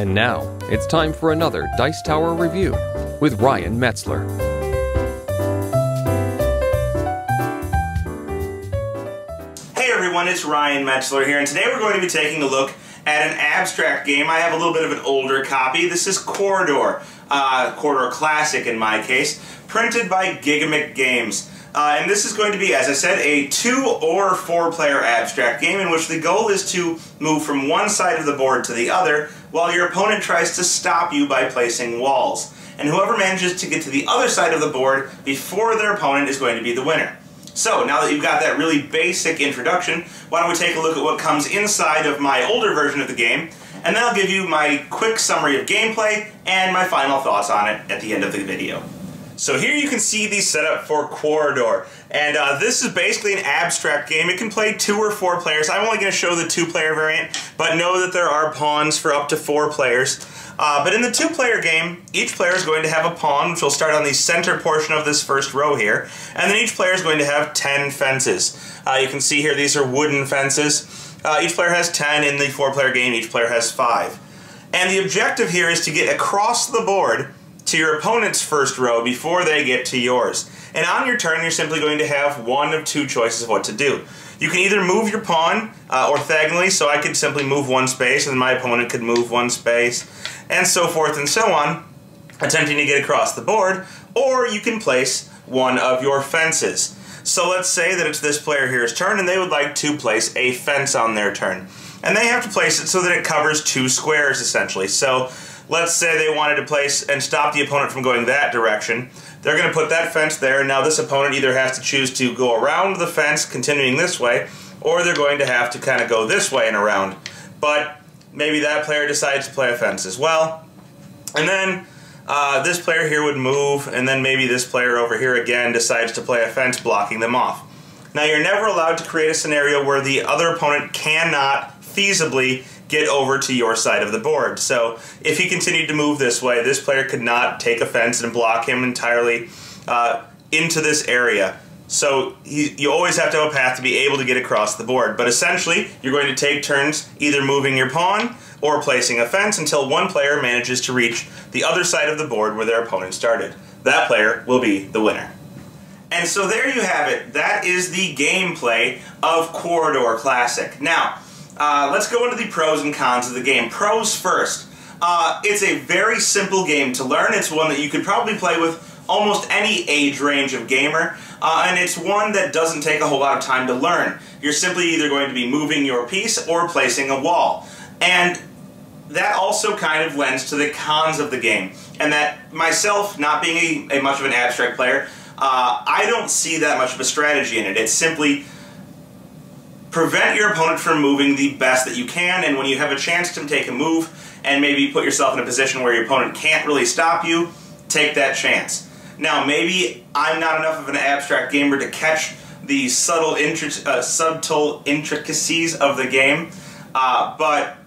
And now, it's time for another Dice Tower review with Ryan Metzler. Hey everyone, it's Ryan Metzler here, and today we're going to be taking a look at an abstract game. I have a little bit of an older copy. This is Quoridor, Quoridor Classic in my case, printed by Gigamic Games. And this is going to be, as I said, a 2- or 4-player abstract game in which the goal is to move from one side of the board to the other while your opponent tries to stop you by placing walls. And whoever manages to get to the other side of the board before their opponent is going to be the winner. So, now that you've got that really basic introduction, why don't we take a look at what comes inside of my older version of the game, and then I'll give you my quick summary of gameplay and my final thoughts on it at the end of the video. So here you can see the setup for Quoridor, and this is basically an abstract game. It can play 2 or 4 players. I'm only going to show the 2-player variant, but know that there are pawns for up to 4 players. But in the 2-player game, each player is going to have a pawn, which will start on the center portion of this first row here, and then each player is going to have 10 fences. You can see here these are wooden fences. Each player has 10. In the 4-player game, each player has 5. And the objective here is to get across the board to your opponent's first row before they get to yours. And on your turn, you're simply going to have one of 2 choices of what to do. You can either move your pawn orthogonally, so I could simply move 1 space, and my opponent could move 1 space, and so forth and so on, attempting to get across the board, or you can place one of your fences. So let's say that it's this player here's turn, and they would like to place a fence on their turn. And they have to place it so that it covers 2 squares, essentially. So let's say they wanted to place and stop the opponent from going that direction. They're going to put that fence there, and now this opponent either has to choose to go around the fence, continuing this way, or they're going to have to kind of go this way and around. But maybe that player decides to play a fence as well. And then this player here would move, and then maybe this player over here again decides to play a fence, blocking them off. Now you're never allowed to create a scenario where the other opponent cannot feasibly get over to your side of the board. So if he continued to move this way, this player could not take a fence and block him entirely into this area. So you always have to have a path to be able to get across the board. But essentially, you're going to take turns either moving your pawn or placing a fence until one player manages to reach the other side of the board where their opponent started. That player will be the winner. And so there you have it. That is the gameplay of Quoridor Classic. Now, let's go into the pros and cons of the game. Pros first. It's a very simple game to learn. It's one that you could probably play with almost any age range of gamer, and it's one that doesn't take a whole lot of time to learn. You're simply either going to be moving your piece or placing a wall. And that also kind of lends to the cons of the game. And that myself, not being a much of an abstract player, I don't see that much of a strategy in it. It's simply prevent your opponent from moving the best that you can, and when you have a chance to take a move and maybe put yourself in a position where your opponent can't really stop you, take that chance. Now, maybe I'm not enough of an abstract gamer to catch the subtle intricacies of the game, but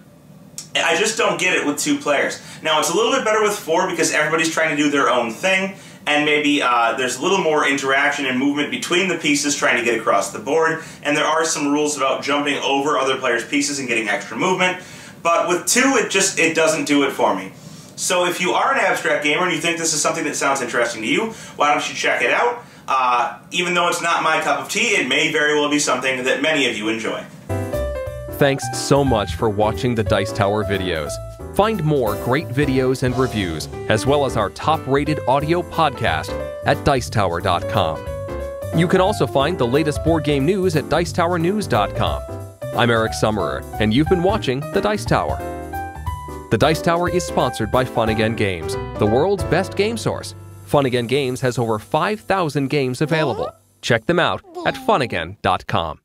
I just don't get it with 2 players. Now, it's a little bit better with 4 because everybody's trying to do their own thing, and maybe there's a little more interaction and movement between the pieces trying to get across the board, and there are some rules about jumping over other players' pieces and getting extra movement. But with 2, it doesn't do it for me. So if you are an abstract gamer and you think this is something that sounds interesting to you, why don't you check it out? Even though it's not my cup of tea, it may very well be something that many of you enjoy. Thanks so much for watching the Dice Tower videos. Find more great videos and reviews, as well as our top-rated audio podcast at Dicetower.com. You can also find the latest board game news at Dicetowernews.com. I'm Eric Summerer, and you've been watching The Dice Tower. The Dice Tower is sponsored by Fun Again Games, the world's best game source. Fun Again Games has over 5,000 games available. Check them out at funagain.com.